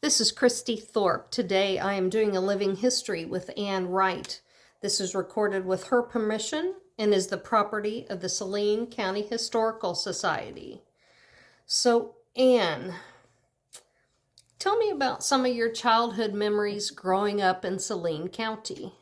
This is Christy Thorpe. Today I am doing a living history with Ann Wright. This is recorded with her permission and is the property of the Saline County Historical Society. So, Ann, tell me about some of your childhood memories growing up in Saline County.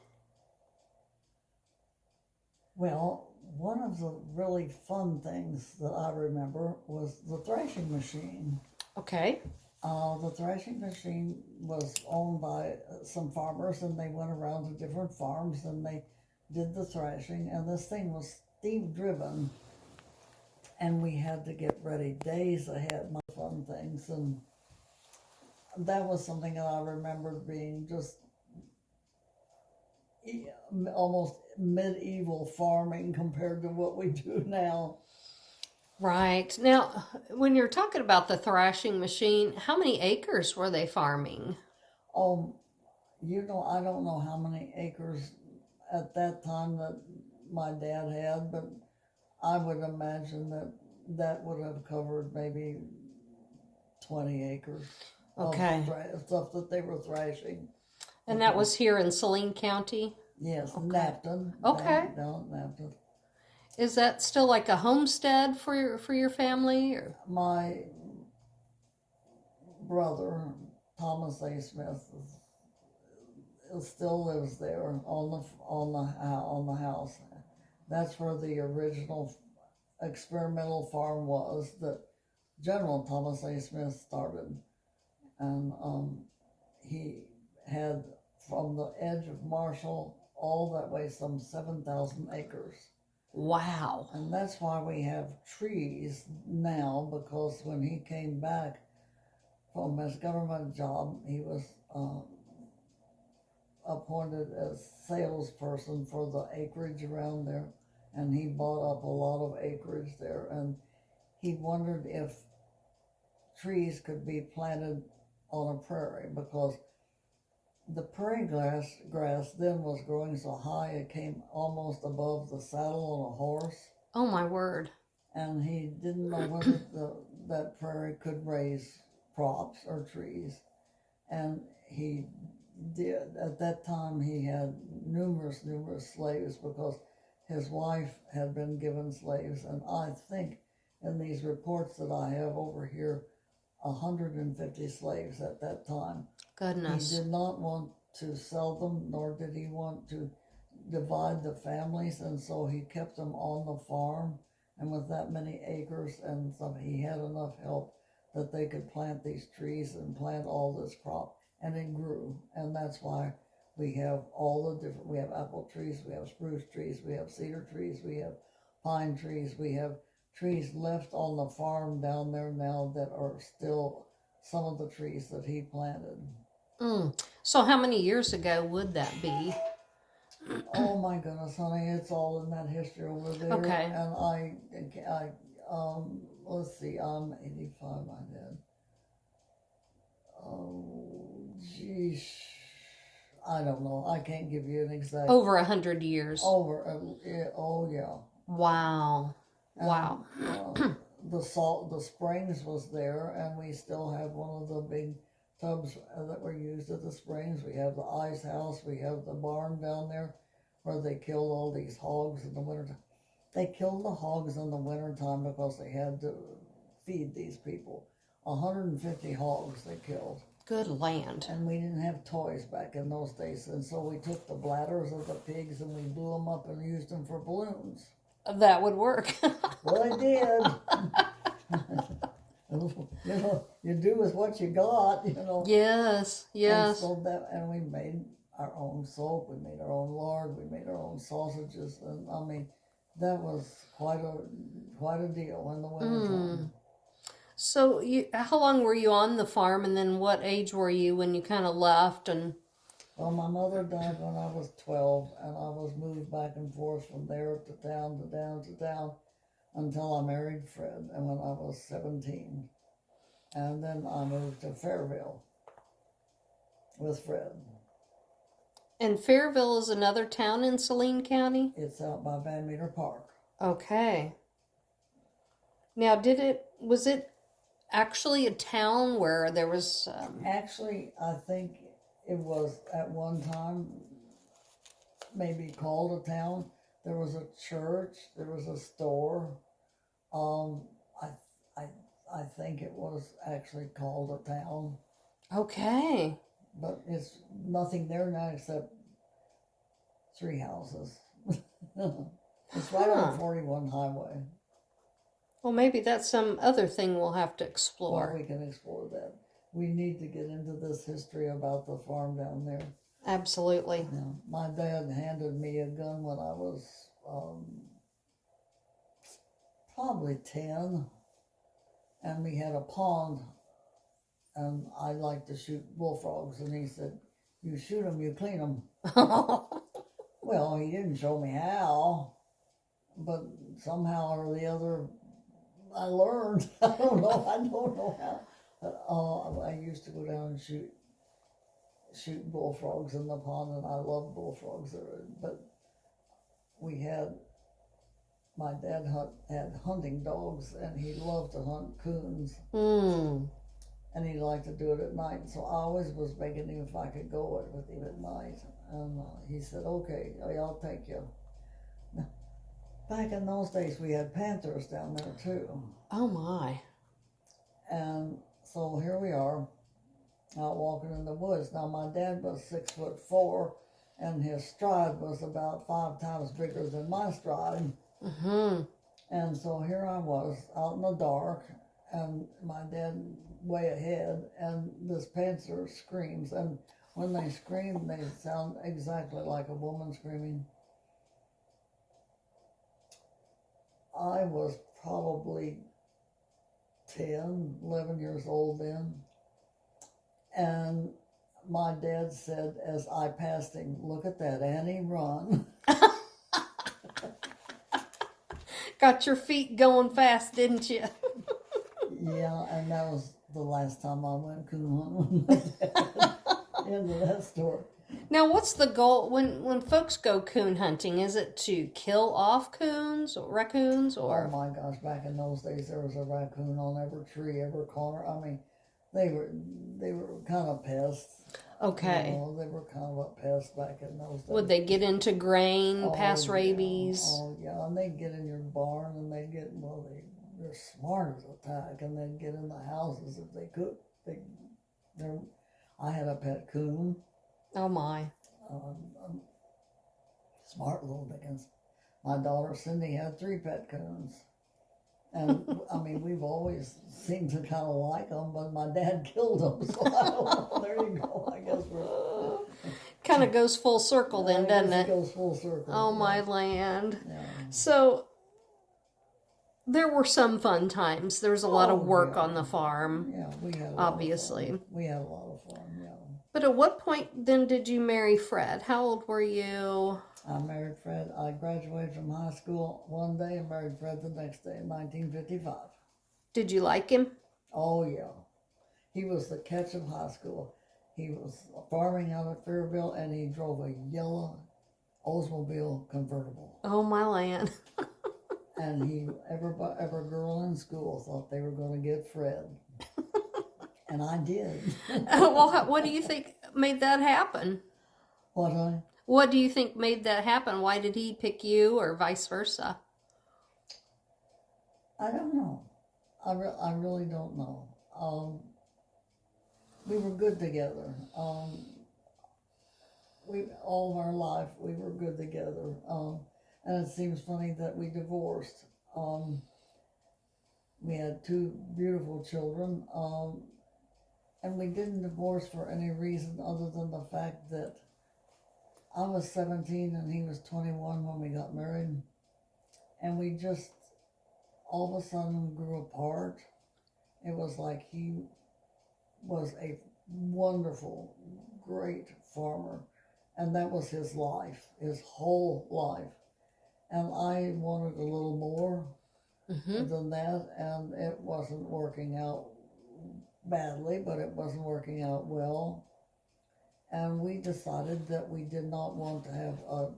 Well, one of the really fun things that I remember was the thrashing machine. Okay. The thrashing machine was owned by some farmers, and they went around to different farms and they did the thrashing. And this thing was steam driven, and we had to get ready days ahead. My fun things, and that was something that I remembered being just almost medieval farming compared to what we do now. Right. Now, when you're talking about the thrashing machine, how many acres were they farming? Oh, I don't know how many acres at that time that my dad had, but I would imagine that would have covered maybe 20 acres Okay. of stuff that they were thrashing. And that was here in Saline County? Yes, Okay. Napton. Okay. Down Napton. Is that still like a homestead for your family? Or? My brother, Thomas A. Smith, still lives there on the house. That's where the original experimental farm was that General Thomas A. Smith started, and he had from the edge of Marshall all that way some 7,000 acres. Wow. And that's why we have trees now, because when he came back from his government job, he was appointed as salesperson for the acreage around there, and he bought up a lot of acreage there, and he wondered if trees could be planted on a prairie, because the prairie grass then was growing so high it came almost above the saddle on a horse. Oh my word. And he didn't know whether that prairie could raise crops or trees. And he did. At that time he had numerous slaves, because his wife had been given slaves, and I think in these reports that I have over here, 150 slaves at that time. Goodness. He did not want to sell them, nor did he want to divide the families, and so he kept them on the farm. And with that many acres and stuff, he had enough help that they could plant these trees and plant all this crop, and it grew. And that's why we have we have apple trees, we have spruce trees, we have cedar trees, we have pine trees, we have trees left on the farm down there now that are still some of the trees that he planted. So how many years ago would that be? Oh my goodness, honey, it's all in that history over there. Okay. And let's see, I'm 85, my dad. Oh, geez. I don't know. I can't give you an exact. Over 100 years. Oh yeah. Wow. And, wow. The springs was there, and we still have one of the big tubs that were used at the springs. We have the ice house. We have the barn down there where they killed all these hogs in the wintertime. They killed the hogs in the wintertime because they had to feed these people. 150 hogs they killed. Good land. And we didn't have toys back in those days, and so we took the bladders of the pigs and we blew them up and used them for balloons. That would work. Well, it did. You do with what you got, Yes. And we made our own soap, we made our own lard, we made our own sausages, and I mean, that was quite a deal in the wintertime. So, how long were you on the farm, and then what age were you when you kind of left? And well, my mother died when I was 12, and I was moved back and forth from there to town to down to town until I married Fred, and when I was 17. And then I moved to Fairville with Fred. And Fairville is another town in Saline County? It's out by Van Meter Park. Okay. Now, was it actually a town where there was... Actually, I think it was at one time maybe called a town. There was a church, there was a store. Um, I, I, I think it was actually called a town, Okay. but it's nothing there now except 3 houses. It's right on 41 highway. Well, maybe that's some other thing we'll have to Well, explore. we can explore that. We need to get into this history about the farm down there. Absolutely. Yeah, my dad handed me a gun when I was probably 10, and we had a pond, and I liked to shoot bullfrogs, and he said, "You shoot them, you clean them." Well, he didn't show me how, but somehow or the other, I learned. I don't know how. But I used to go down and shoot bullfrogs in the pond, and I love bullfrogs. But my dad had hunting dogs, and he loved to hunt coons. And he liked to do it at night. So I always was begging him if I could go with him at night. And he said, "Okay, I'll take you." Back in those days, we had panthers down there too. Oh my. And so here we are, out walking in the woods. Now my dad was 6'4", and his stride was about 5 times bigger than my stride. And so here I was out in the dark, and my dad way ahead, and this panther screams, and when they scream, they sound exactly like a woman screaming. I was probably 10, 11 years old then, and my dad said as I passed him, "Look at that, Annie, run." Got your feet going fast, didn't you? Yeah, and that was the last time I went coon hunting with my dad. End of that story. Now, what's the goal when folks go coon hunting? Is it to kill off coons or raccoons, Oh or? my gosh, back in those days there was a raccoon on every tree, every corner. I mean, they were kind of pests. Okay. You know, they were kind of a pest back in those days. Would they get into grain, pass rabies? Oh yeah, and they'd get in your barn, and they're smart as a tack, and they'd get in the houses if they could. I had a pet coon. Oh my. Smart little dickens. My daughter Cindy had 3 pet coons. And I mean, we've always seemed to kind of like them, but my dad killed them, so I don't know. There you go. I guess we're Kind of goes full circle then, doesn't it? It goes full circle. Oh my land. Yeah. So there were some fun times. There was a lot of work on the farm. Yeah, we had obviously. We had a lot of fun, yeah. But at what point then did you marry Fred? How old were you? I married Fred. I graduated from high school one day and married Fred the next day in 1955. Did you like him? Oh, yeah. He was the catch of high school. He was farming out at Fairville, and he drove a yellow Oldsmobile convertible. Oh, my land. And every girl in school thought they were going to get Fred. And I did. Well, what do you think made that happen? What do you think made that happen? Why did he pick you, or vice versa? I don't know. I really don't know. We were good together. All of our life we were good together. And it seems funny that we divorced. We had 2 beautiful children. And we didn't divorce for any reason other than the fact that I was 17 and he was 21 when we got married. And we just all of a sudden grew apart. It was like he was a wonderful, great farmer. And that was his life, his whole life. And I wanted a little more than that, and it wasn't working out badly, but it wasn't working out well. And we decided that we did not want to have a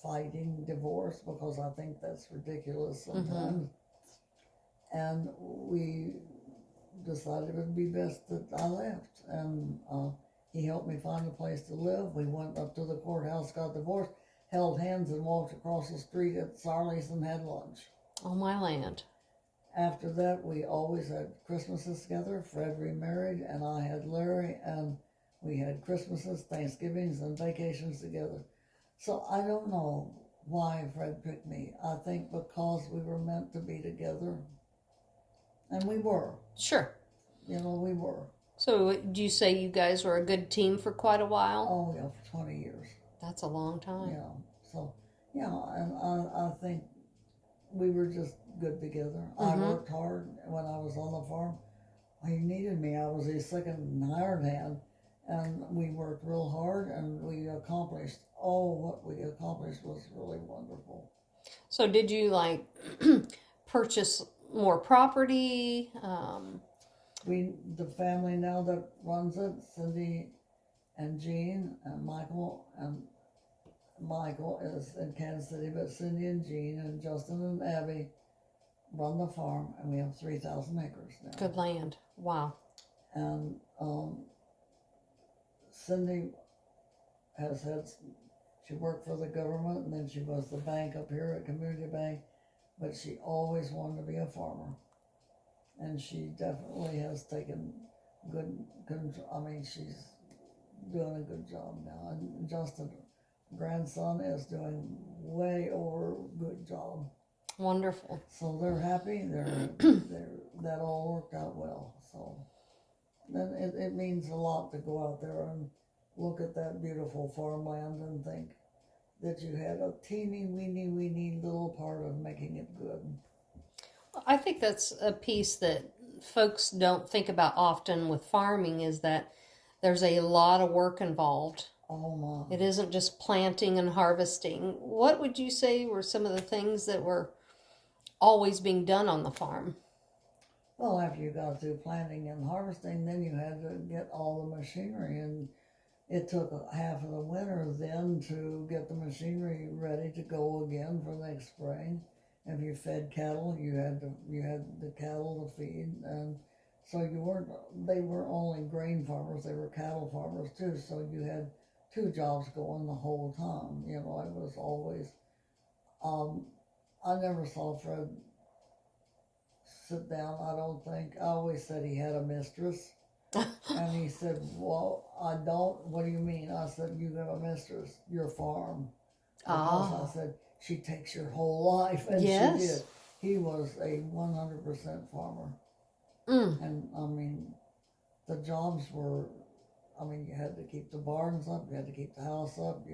fighting divorce, because I think that's ridiculous sometimes. And we decided it would be best that I left. And he helped me find a place to live. We went up to the courthouse, got divorced, held hands, and walked across the street at Sarley's and had lunch. Oh, my land. After that, we always had Christmases together. Fred remarried, and I had Larry, and we had Christmases, Thanksgivings, and vacations together. So I don't know why Fred picked me. I think because we were meant to be together. And we were. Sure. You know, we were. So would you say you guys were a good team for quite a while? Oh, yeah, for 20 years. That's a long time. Yeah. So, yeah, and I think we were just good together. I worked hard when I was on the farm. He needed me. I was his second hired hand. And we worked real hard, and we accomplished, what we accomplished was really wonderful. So did you, like, purchase more property? The family now that runs it, Cindy and Jean and Michael is in Kansas City, but Cindy and Jean and Justin and Abby run the farm, and we have 3,000 acres now. Good land. Wow. And Cindy she worked for the government, and then she was the bank up here at Community Bank, but she always wanted to be a farmer. And she definitely has taken she's doing a good job now. And Justin, grandson, is doing way over good job. Wonderful. So they're happy. That all worked out well. So then it means a lot to go out there and look at that beautiful farmland and think that you had a teeny weeny little part of making it good. I think that's a piece that folks don't think about often with farming, is that there's a lot of work involved. Oh, my. It isn't just planting and harvesting. What would you say were some of the things that were always being done on the farm? Well, after you got through planting and harvesting, then you had to get all the machinery, and it took half of the winter then to get the machinery ready to go again for next spring. If you fed cattle, you had the cattle to feed, and so they weren't only grain farmers, they were cattle farmers too, so you had two jobs going the whole time. You know, it was always, I never saw Fred sit down, I don't think. I always said he had a mistress. And he said, well, I don't. What do you mean? I said, you have a mistress, your farm. Because I said, she takes your whole life. And yes. She did. He was a 100% farmer. And, I mean, the jobs were, you had to keep the barns up, you had to keep the house up,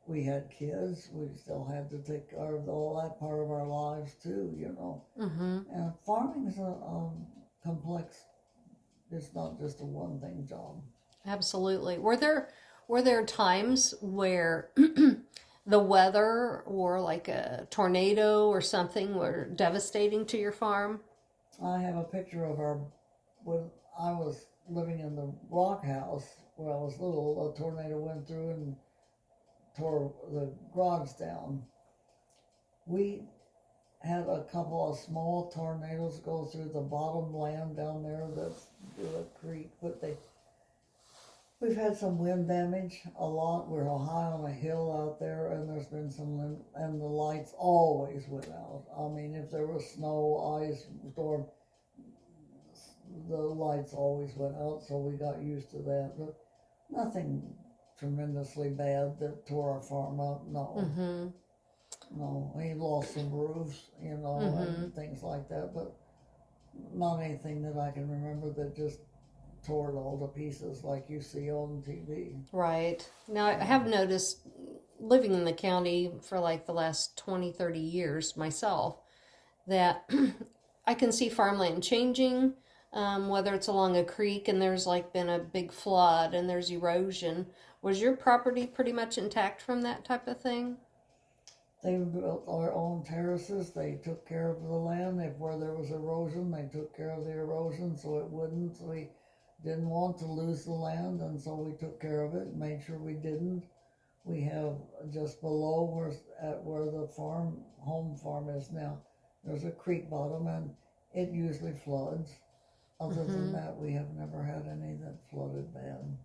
we had kids, we still had to take care of all that part of our lives too, you know. And farming is a complex, it's not just a one thing job. Absolutely. Were there times where the weather or like a tornado or something were devastating to your farm? I have a picture of when I was living in the rock house when I was little, a tornado went through and tore the garage down. We had a couple of small tornadoes go through the bottom land down there that's through a creek, but we've had some wind damage a lot. We're high on a hill out there, and there's been some and the lights always went out. If there was snow, ice, storm, the lights always went out, so we got used to that. But nothing tremendously bad that tore our farm up, no. No, we lost some roofs, and things like that, but not anything that I can remember that just tore it all to pieces like you see on TV. Right. Now, I have noticed, living in the county for like the last 20, 30 years myself, that I can see farmland changing, whether it's along a creek and there's like been a big flood and there's erosion. Was your property pretty much intact from that type of thing? They built their own terraces. They took care of the land. Where there was erosion, they took care of the erosion so it wouldn't. We didn't want to lose the land, and so we took care of it, made sure we didn't. We have just below where the home farm is now, there's a creek bottom, and it usually floods. Other than that, we have never had any that flooded bad.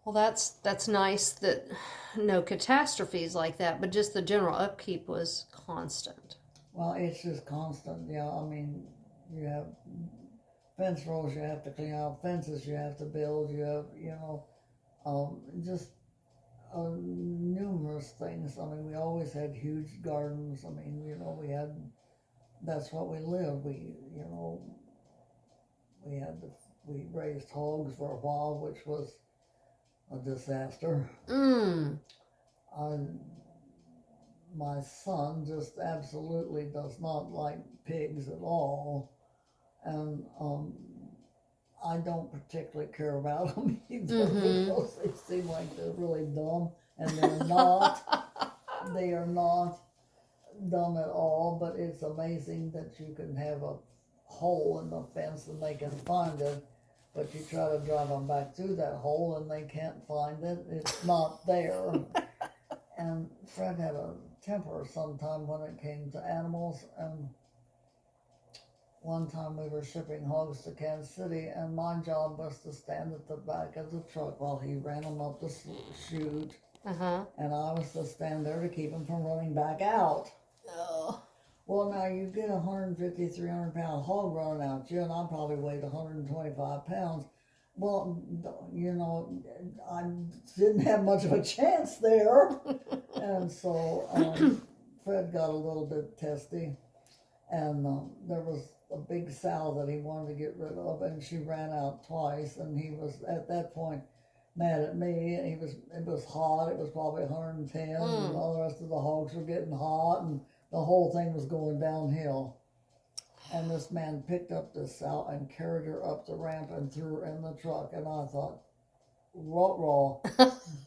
Well, that's nice that no catastrophes like that, but just the general upkeep was constant. Well, it's just constant. Yeah, I mean, you have fence rows you have to clean out, fences you have to build. You have, just numerous things. I mean, we always had huge gardens. I mean, we had. That's what we lived. We raised hogs for a while, which was a disaster. My son just absolutely does not like pigs at all, and I don't particularly care about them either because they seem like they're really dumb, and they're not. They are not dumb at all, but it's amazing that you can have a hole in the fence and they can find it, but you try to drive them back through that hole and they can't find it. It's not there. And Fred had a temper sometime when it came to animals, and one time we were shipping hogs to Kansas City, and my job was to stand at the back of the truck while he ran them up the chute, and I was to stand there to keep him from running back out. Oh. Well, now you get 150, 300-pound hog running out you, and I probably weighed 125 pounds. Well, I didn't have much of a chance there. And so Fred got a little bit testy, and there was a big sow that he wanted to get rid of, and she ran out twice, and he was at that point mad at me, and it was hot. It was probably 110, and all the rest of the hogs were getting hot, and the whole thing was going downhill. And this man picked up this sow and carried her up the ramp and threw her in the truck. And I thought, raw.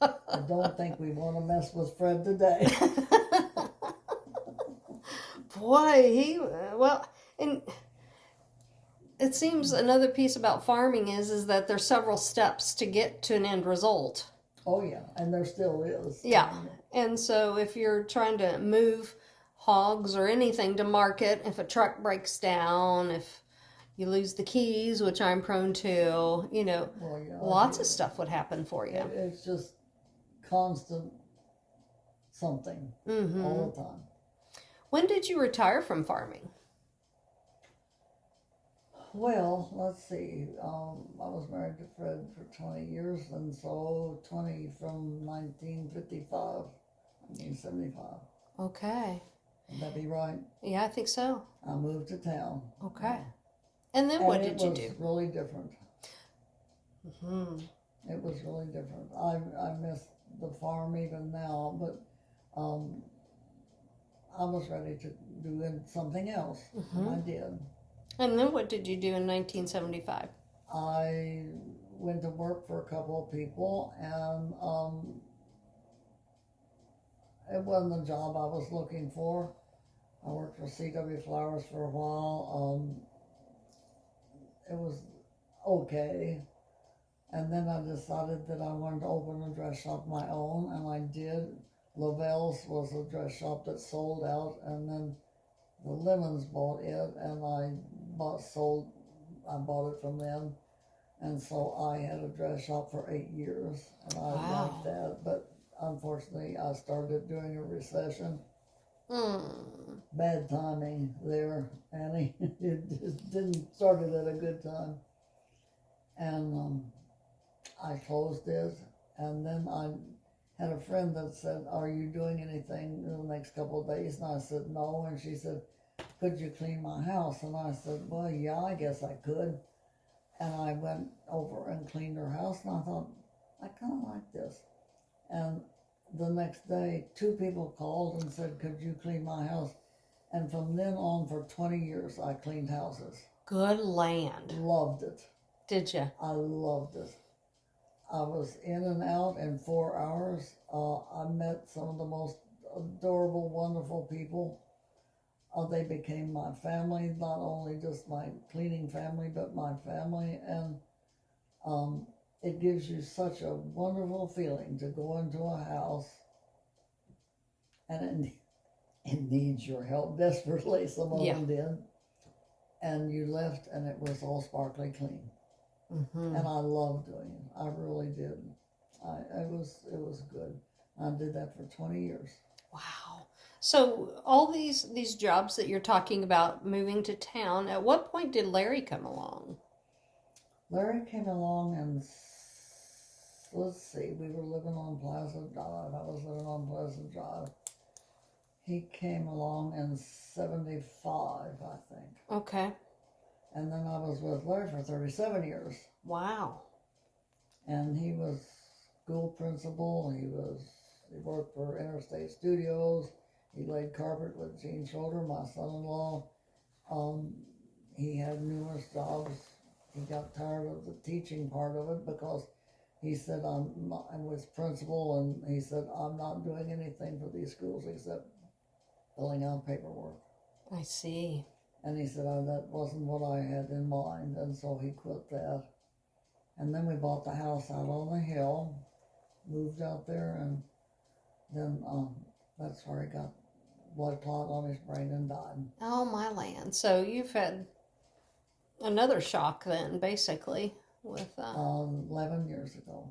I don't think we want to mess with Fred today. Boy, and it seems another piece about farming is that there's several steps to get to an end result. Oh, yeah, and there still is. Yeah, and so if you're trying to move hogs or anything to market, if a truck breaks down, if you lose the keys, which I'm prone to, lots of stuff would happen for you. It's just constant something all the time. When did you retire from farming? Well, let's see. I was married to Fred for 20 years, and so 20 from 1975. Okay. Would that be right? Yeah, I think so. I moved to town. Okay. And then what did you do? It was really different. It was really different. I miss the farm even now, but I was ready to do something else, and I did. And then what did you do in 1975? I went to work for a couple of people, and it wasn't the job I was looking for. I worked for C.W. Flowers for a while. It was okay. And then I decided that I wanted to open a dress shop of my own, and I did. Lavelle's was a dress shop that sold out, and then the Lemons bought it, and I bought it from them. And so I had a dress shop for 8 years, and I liked that. But unfortunately, I started during a recession. Bad timing there, Annie. It just didn't start it at a good time. And I closed it, and then I had a friend that said, "Are you doing anything in the next couple of days?" And I said, "No." And she said, "Could you clean my house?" And I said, "Well, yeah, I guess I could." And I went over and cleaned her house, and I thought, I kind of like this. And the next day, 2 people called and said, "Could you clean my house?" And from then on, for 20 years, I cleaned houses. Good land. Loved it. Did you? I loved it. I was in and out in 4 hours. I met some of the most adorable, wonderful people. They became my family, not only just my cleaning family, but my family. And it gives you such a wonderful feeling to go into a house, and it needs your help desperately. Some of them did. and you left and it was all sparkly clean. Mm-hmm. And I loved doing it. I really did. It was good. I did that for 20 years. Wow. So all these jobs that you're talking about moving to town, at what point did Larry come along? Larry came along and let's see, we were living on Pleasant Drive. I was living on Pleasant Drive. He came along in 75, I think. Okay. And then I was with Larry for 37 years. Wow. And he was school principal. He worked for Interstate Studios. He laid carpet with Gene Schroeder, my son-in-law. He had numerous jobs. He got tired of the teaching part of it because he said, I was principal, and he said, I'm not doing anything for these schools except filling out paperwork. I see. And he said, that wasn't what I had in mind, and so he quit that. And then we bought the house out on the hill, moved out there, and then that's where he got blood clot on his brain and died. Oh, my land. So you've had another shock then, basically, with... 11 years ago.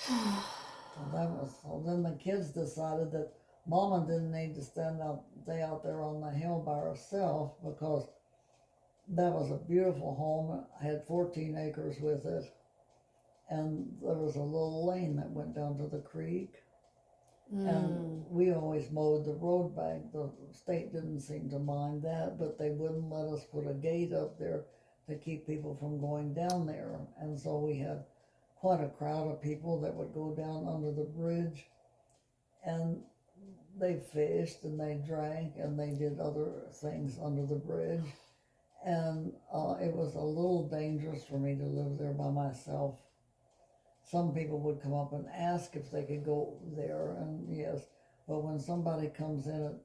Yeah. So then the kids decided that Mama didn't need to stay out there on the hill by herself, because that was a beautiful home. I had 14 acres with it, and there was a little lane that went down to the creek. And we always mowed the road bank. The state didn't seem to mind that, but they wouldn't let us put a gate up there to keep people from going down there. And so we had quite a crowd of people that would go down under the bridge, and they fished and they drank and they did other things under the bridge. And it was a little dangerous for me to live there by myself. Some people would come up and ask if they could go there, and yes, but when somebody comes in at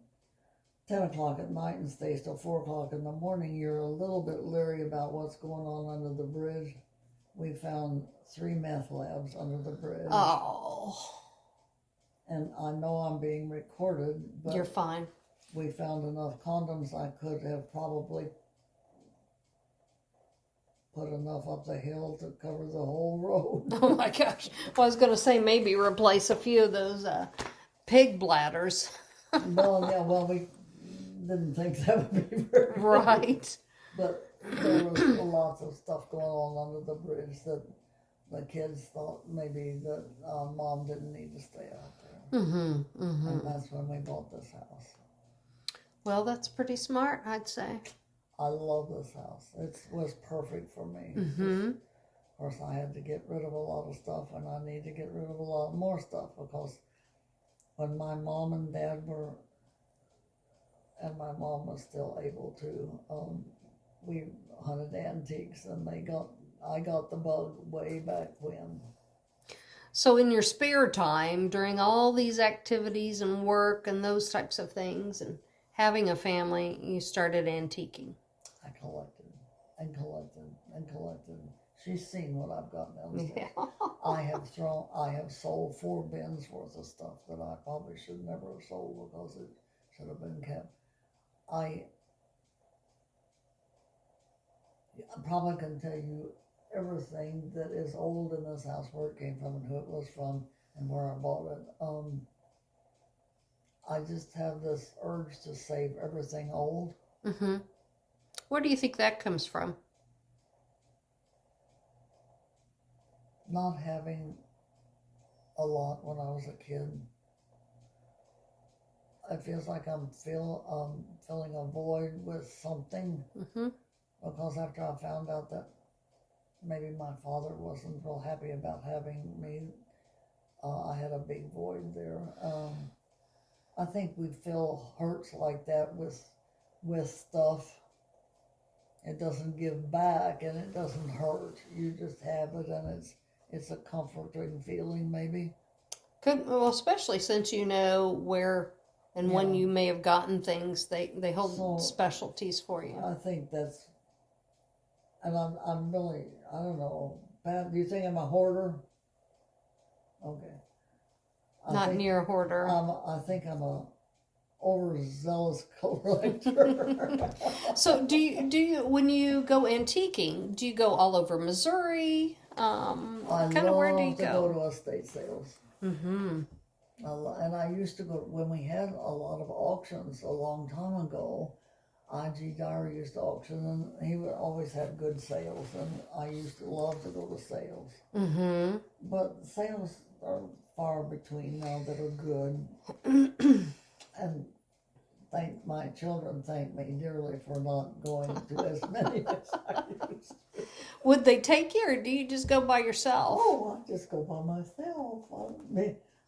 10 o'clock at night and stays till 4 o'clock in the morning, you're a little bit leery about what's going on under the bridge. We found 3 meth labs under the bridge. Oh. And I know I'm being recorded, but You're fine. We found enough condoms. I could have probably put enough up the hill to cover the whole road. Oh my gosh. Well, I was going to say maybe replace a few of those pig bladders. No, yeah, well, we didn't think that would be very Right. But there was lots of stuff going on under the bridge that the kids thought maybe that Mom didn't need to stay out there. Mm-hmm. Mm-hmm. And that's when we bought this house. Well, that's pretty smart, I'd say. I love this house. It was perfect for me. Mm-hmm. Of course, I had to get rid of a lot of stuff, and I need to get rid of a lot more stuff, because when my mom and dad were, and my mom was still able to, we hunted antiques, and I got the bug way back when. So in your spare time, during all these activities and work and those types of things, and having a family, you started antiquing. I collected and collected and collected. She's seen what I've got downstairs. Yeah. I have sold 4 bins worth of stuff that I probably should never have sold, because it should have been kept. I probably can tell you everything that is old in this house, where it came from and who it was from and where I bought it. I just have this urge to save everything old. Mm-hmm. Where do you think that comes from? Not having a lot when I was a kid. It feels like I'm filling a void with something. Mm-hmm. Because after I found out that maybe my father wasn't real happy about having me, I had a big void there. I think we feel hurts like that with stuff. It doesn't give back, and it doesn't hurt. You just have it, and it's a comforting feeling, maybe. Well, especially since you know where and when you may have gotten things, they hold specialties for you. I think that's, and I'm really, I don't know, Pat, do you think I'm a hoarder? Okay. Not near a hoarder. I think I'm overzealous collector. So do you when you go antiquing, do you go all over Missouri? I Kind of where do you love to go to estate sales. Mm-hmm. And I used to go, when we had a lot of auctions a long time ago, I.G. Dyer used to auction, and he would always have good sales, and I used to love to go to sales. Mm-hmm. But sales are far between now that are good, and my children thank me dearly for not going to as many as I used to. Would they take you, or do you just go by yourself? Oh, I just go by myself.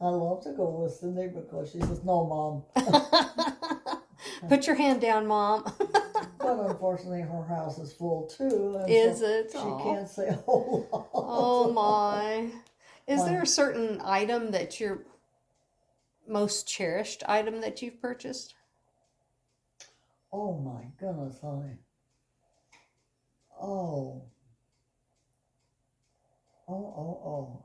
I love to go with Cindy because she says, "No, Mom." Put your hand down, Mom. But unfortunately, her house is full too. And Is so it? She Aw. can't say a whole lot. Oh my. Is My- there a certain item that your most cherished item that you've purchased? Oh my goodness, honey. Oh. Oh.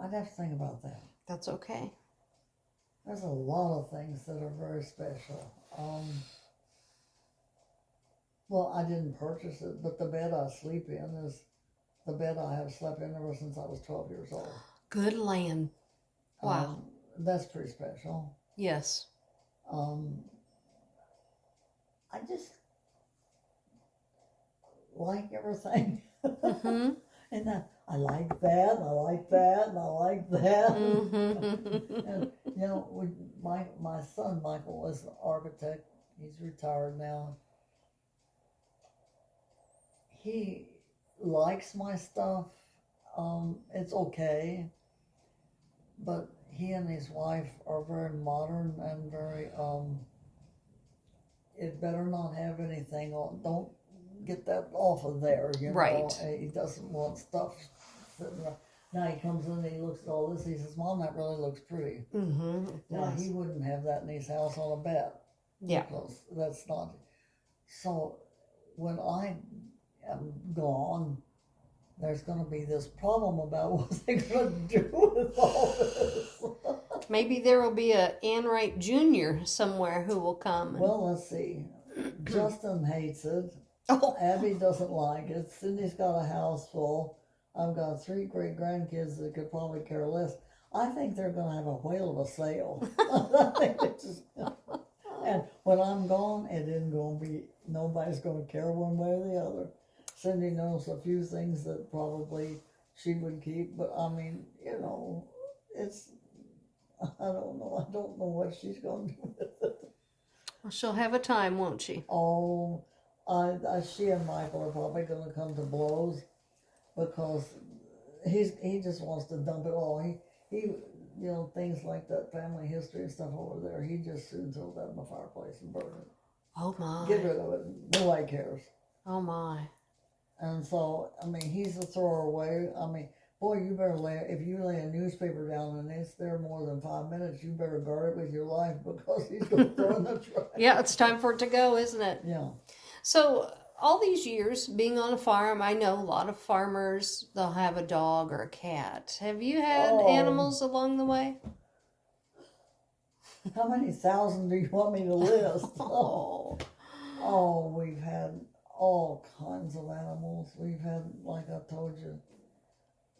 I'd have to think about that. That's okay. There's a lot of things that are very special. Well, I didn't purchase it, but the bed I sleep in is the bed I have slept in ever since I was 12 years old. Good land. Wow. That's pretty special. Yes. I just like everything. Mm-hmm. And I like that, and I like that, and I like that. Mm-hmm. And, you know, my son Michael is an architect. He's retired now. He likes my stuff. It's okay. But he and his wife are very modern and very, it better not have anything on. Don't get that off of there, you know. Right. He doesn't want stuff sitting there. Now he comes in and he looks at all this. He says, "Mom, that really looks pretty." Mm-hmm. Now he wouldn't have that in his house on a bed. Yeah. Because that's not. So when I am gone, there's going to be this problem about what they're going to do with all this. Maybe there will be a Ann Wright Jr. somewhere who will come. Well, let's see. Justin hates it. Oh. Abby doesn't like it. Cindy's got a house full. I've got 3 great grandkids that could probably care less. I think they're going to have a whale of a sale. I think it's just, and when I'm gone, it isn't going to be, nobody's going to care one way or the other. Cindy knows a few things that probably she would keep, but I mean, you know, it's, I don't know what she's going to do with it. Well, she'll have a time, won't she? Oh, she and Michael are probably going to come to blows because he just wants to dump it all. He you know, things like that family history and stuff over there, he just soon throw that in the fireplace and burn it. Oh my. Get rid of it. Nobody cares. Oh my. And so, I mean, he's a throwaway. I mean, boy, you better if you lay a newspaper down and it's there more than 5 minutes, you better guard it with your life because he's going to throw it in the trash. Yeah, it's time for it to go, isn't it? Yeah. So all these years being on a farm, I know a lot of farmers, they'll have a dog or a cat. Have you had animals along the way? How many thousand do you want me to list? Oh. We've had all kinds of animals. We've had, like I told you,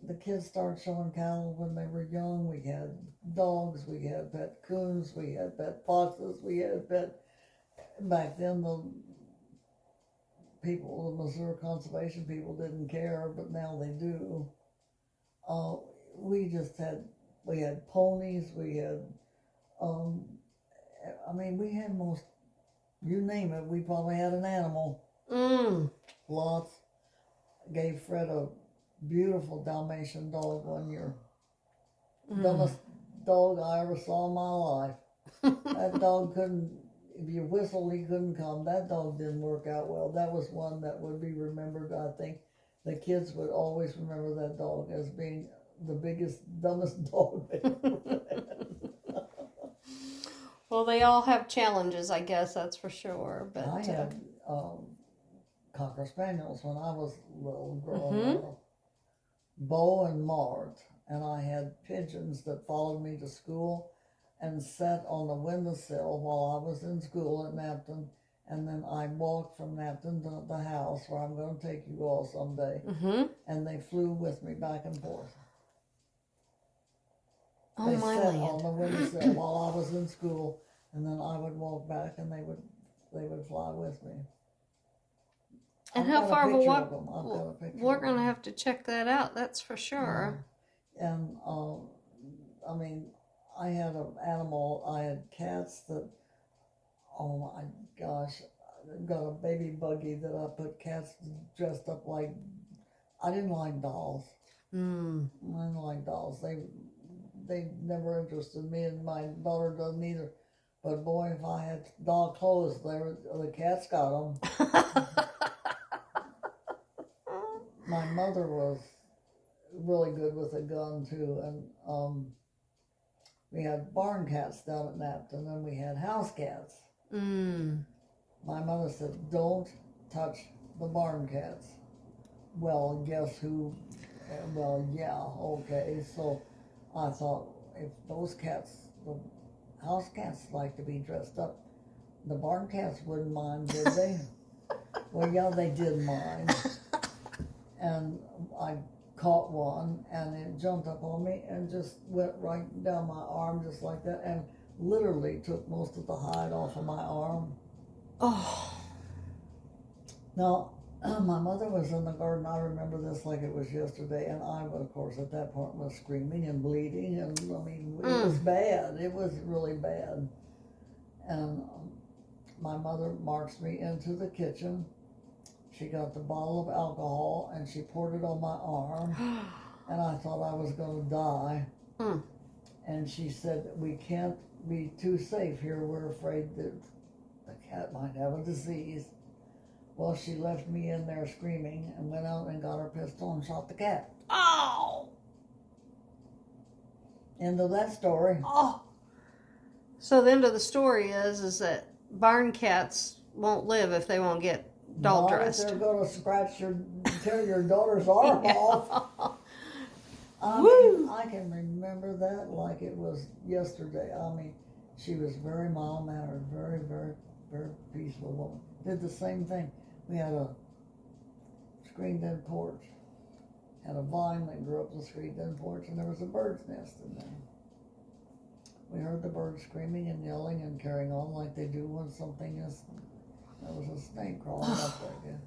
the kids started showing cattle when they were young. We had dogs, we had pet coons, we had pet foxes, we had back then the Missouri conservation people didn't care, but now they do. We had ponies, we had, I mean, we had most, you name it, we probably had an animal. Lots. Gave Fred a beautiful Dalmatian dog one year. Dumbest dog I ever saw in my life. That dog couldn't, if you whistled, he couldn't come. That dog didn't work out well. That was one that would be remembered. I think the kids would always remember that dog as being the biggest, dumbest dog they ever had. Well, they all have challenges, I guess, that's for sure. But I had Cocker Spaniels when I was little growing up. Bo and Mart. And I had pigeons that followed me to school. and sat on the windowsill while I was in school at Napton. And then I walked from Napton to the house where I'm going to take you all someday. Mm-hmm. And they flew with me back and forth. Oh, They my sat land. on the windowsill while I was in school, and then I would walk back, and they would fly with me. And I've how got far of a picture walk? of them. I've got a picture We're of going to them. have to check that out, that's for sure. Yeah. And I mean, I had an animal. I had cats that. Oh my gosh! I got a baby buggy that I put cats dressed up like. I didn't like dolls. Mm. I didn't like dolls. They never interested me, and my daughter doesn't either. But boy, if I had doll clothes, the cats got them. My mother was really good with a gun too, and we had barn cats down at Napton, and we had house cats. Mm. My mother said, "Don't touch the barn cats." Well, guess who? Well, yeah, okay. So I thought, if those cats, the house cats, like to be dressed up, the barn cats wouldn't mind, did they? Well, yeah, they did mind. And I caught one, and it jumped up on me and just went right down my arm just like that, and literally took most of the hide off of my arm. Oh. Now, my mother was in the garden. I remember this like it was yesterday, and I, of course, at that point was screaming and bleeding, and I mean, it was bad. It was really bad. And my mother marched me into the kitchen. She got the bottle of alcohol, and she poured it on my arm, and I thought I was going to die. Mm. And she said, "We can't be too safe here. We're afraid that the cat might have a disease." Well, she left me in there screaming and went out and got her pistol and shot the cat. Oh. End of that story. Oh. So the end of the story is that barn cats won't live if they won't get doll dressed. They're going to tear your daughter's arm off. I Woo. mean, I can remember that like it was yesterday. I mean, she was very mild-mannered, very, very, very peaceful woman. Did the same thing. We had a screened-in porch. Had a vine that grew up the screened-in porch, and there was a bird's nest in there. We heard the birds screaming and yelling and carrying on like they do when something is. There was a snake crawling up there again.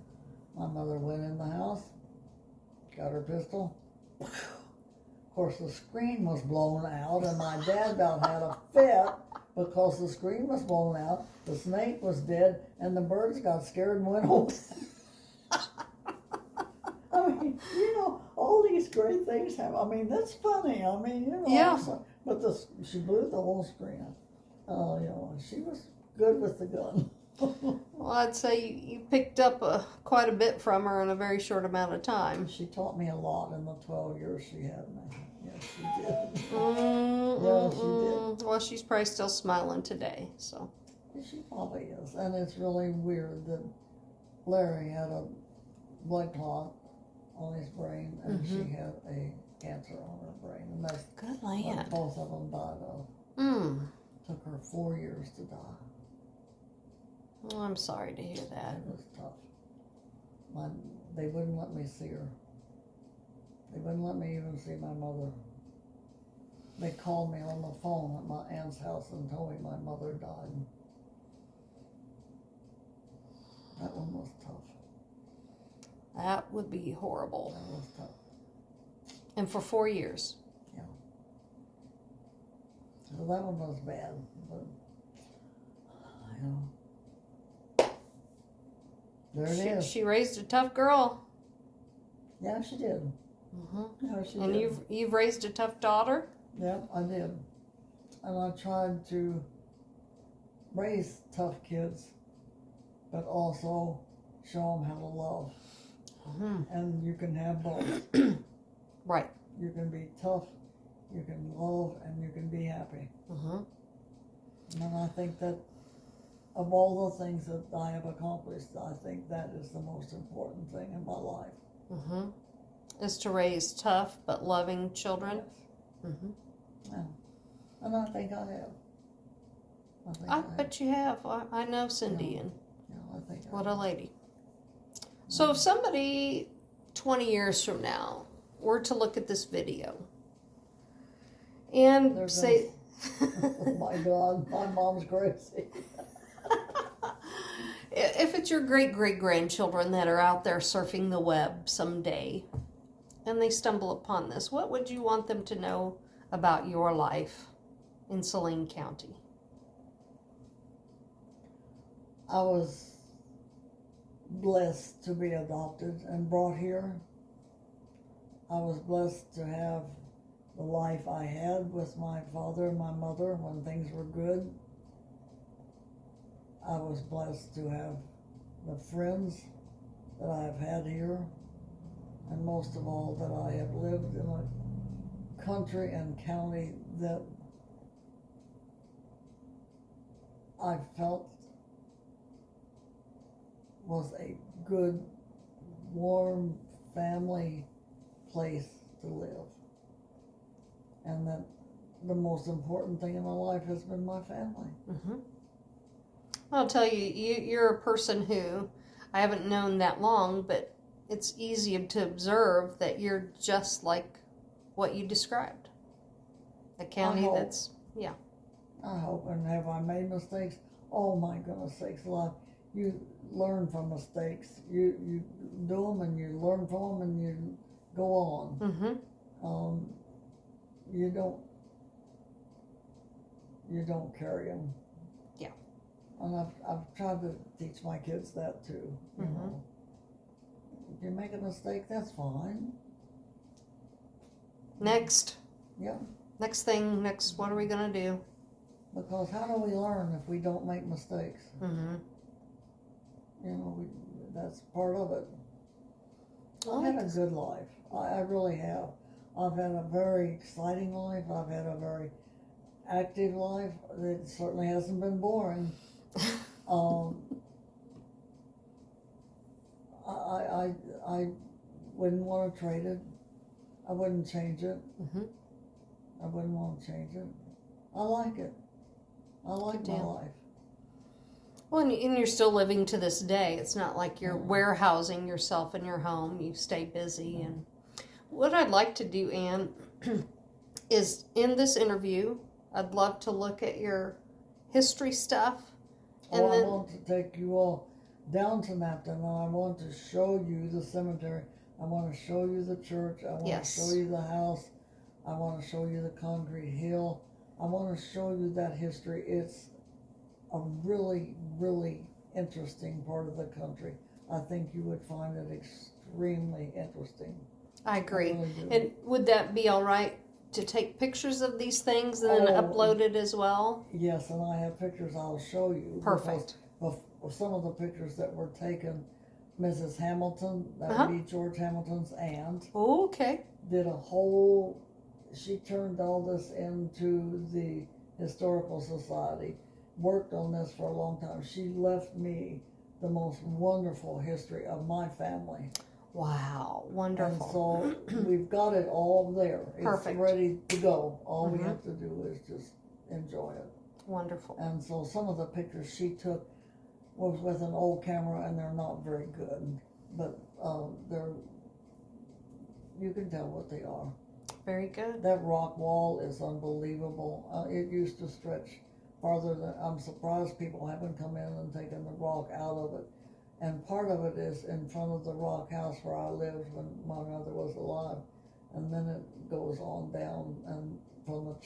My mother went in the house, got her pistol. Of course, the screen was blown out, and my dad about had a fit because the screen was blown out, the snake was dead, and the birds got scared and went away. I mean, all these great things happen. I mean, that's funny. I mean, Yeah. But she blew the whole screen up. She was good with the gun. Well, I'd say you picked up quite a bit from her in a very short amount of time. She taught me a lot in the 12 years she had me. Yes, she did. Yeah, she did. Well, she's probably still smiling today, so. She probably is. And it's really weird that Larry had a blood clot on his brain, and she had a cancer on her brain. And that's Good what land. both of them died of. Mm. Took her 4 years to die. Well, I'm sorry to hear that. It was tough. They wouldn't let me see her. They wouldn't let me even see my mother. They called me on the phone at my aunt's house and told me my mother died. That one was tough. That would be horrible. That was tough. And for 4 years. Yeah. So that one was bad, but there it is. She raised a tough girl. Yeah, she did. Mm-hmm. Yeah, she And did. you've raised a tough daughter? Yeah, I did. And I tried to raise tough kids, but also show them how to love. Mm-hmm. And you can have both. Right. You can be tough, you can love, and you can be happy. Mm-hmm. And I think that of all the things that I have accomplished, I think that is the most important thing in my life. Mm-hmm. Is to raise tough but loving children. Yes. Mm-hmm. Yeah. And I think I have. I bet you have. I know Cindy, and I think what a lady. So if somebody 20 years from now were to look at this video and say, oh my God, my mom's crazy. if it's your great-great-grandchildren that are out there surfing the web someday and they stumble upon this, what would you want them to know about your life in Saline County? I was blessed to be adopted and brought here. I was blessed to have the life I had with my father and my mother when things were good. I was blessed to have the friends that I have had here, and most of all that I have lived in a country and county that I felt was a good, warm family place to live. And that the most important thing in my life has been my family. Mm-hmm. I'll tell you, you're a person who I haven't known that long, but it's easy to observe that you're just like what you described. A county that's, yeah. I hope. And have I made mistakes? Oh my goodness sakes alive. You learn from mistakes. You do them and you learn from them and you go on. Mm-hmm. You don't carry them. Yeah. And I've tried to teach my kids that too. You know, if you make a mistake, that's fine. Next. Yeah. Next thing. Next. What are we gonna do? Because how do we learn if we don't make mistakes? Mm-hmm. You know, that's part of it. I've had a good life. I really have. I've had a very exciting life. I've had a very active life. It certainly hasn't been boring. I wouldn't want to trade it. I wouldn't change it. Mm-hmm. I wouldn't want to change it. I like it. I like my life. Well, and you're still living to this day. It's not like you're warehousing yourself in your home. You stay busy. And what I'd like to do, Ann, is in this interview, I'd love to look at your history stuff. And I want to take you all down to Napton, and I want to show you the cemetery. I want to show you the church. I want to show you the house. I want to show you the concrete hill. I want to show you that history. It's a really, really interesting part of the country. I think you would find it extremely interesting. I agree. I really do. And would that be all right to take pictures of these things and then upload it as well? Yes, and I have pictures I'll show you. Perfect. Of some of the pictures that were taken, Mrs. Hamilton, that would be George Hamilton's aunt. Oh, okay. She turned all this into the Historical Society, worked on this for a long time. She left me the most wonderful history of my family. Wow, wonderful. And so we've got it all there. Perfect. It's ready to go. All we have to do is just enjoy it. Wonderful. And so some of the pictures she took was with an old camera, and they're not very good, but you can tell what they are. Very good. That rock wall is unbelievable. It used to stretch farther than, I'm surprised people haven't come in and taken the rock out of it. And part of it is in front of the rock house where I lived when my mother was alive. And then it goes on down and from the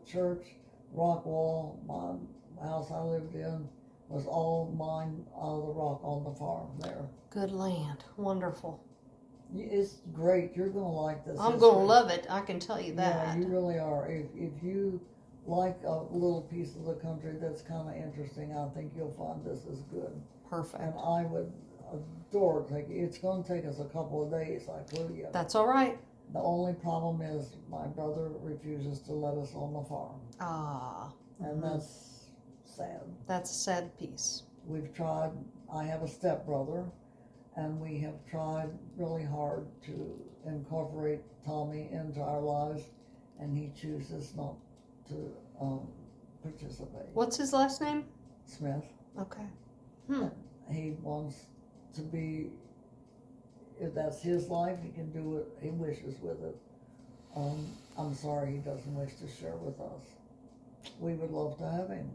church, rock wall, my house I lived in was all mined out of the rock on the farm there. Good land. Wonderful. It's great. You're going to like this. I'm going to love it. I can tell you that. Yeah, you really are. If you like a little piece of the country that's kind of interesting, I think you'll find this is good. Perfect. And I would adore it. It's going to take us a couple of days, I clue you. That's all right. The only problem is my brother refuses to let us on the farm. Ah. And that's sad. That's a sad piece. We've tried. I have a stepbrother, and we have tried really hard to incorporate Tommy into our lives, and he chooses not to participate. What's his last name? Smith. Okay. He wants to be, if that's his life, he can do what he wishes with it. I'm sorry he doesn't wish to share with us. We would love to have him.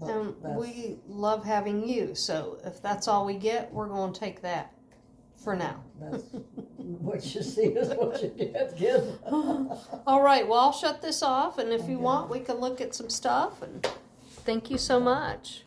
And we love having you, so if that's all we get, we're going to take that for now. That's what you see is what you get, kid. All right, well, I'll shut this off, and if you want, we can look at some stuff. And thank you so much.